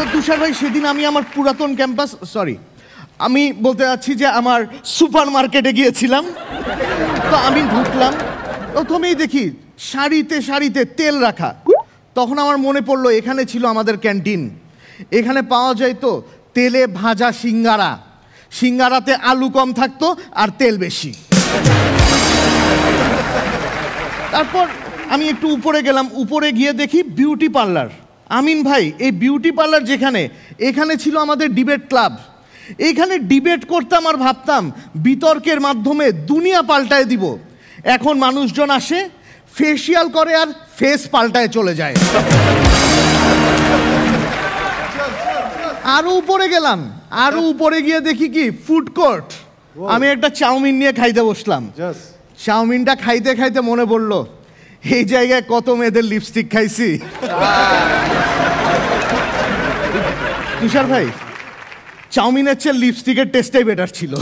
তো তুষার ভাই সেদিন আমি আমার পুরাতন ক্যাম্পাস আমি বলতে যাচ্ছি যে আমার সুপার মার্কেটে গিয়েছিলাম। তো আমি ঢুকলাম, প্রথমেই দেখি সারিতে সারিতে তেল রাখা। তখন আমার মনে পড়লো এখানে ছিল আমাদের ক্যান্টিন, এখানে পাওয়া যায় তো তেলে ভাজা সিঙ্গারা। সিঙ্গারাতে আলু কম থাকতো আর তেল বেশি। তারপর আমি একটু উপরে গেলাম, উপরে গিয়ে দেখি বিউটি পার্লার। আমিন ভাই, এই বিউটি পার্লার যেখানে, এখানে ছিল আমাদের ডিবেট ক্লাব। এইখানে ডিবেট করতাম আর ভাবতাম বিতর্কের মাধ্যমে দুনিয়া পাল্টায় দিব। এখন মানুষজন আসে, ফেসিয়াল করে আর ফেস পাল্টায় চলে যায়। আরো উপরে গেলাম, আরো উপরে গিয়ে দেখি কি ফুড কোর্ট। আমি একটা চাউমিন নিয়ে খাইতে বসলাম। চাউমিনটা খাইতে খাইতে মনে পড়লো এই জায়গায় কত মেয়েদের লিপস্টিক খাইছি। তুষার ভাই, চাউমিনের চেয়ে লিপস্টিকের টেস্টটাই বেটার ছিল।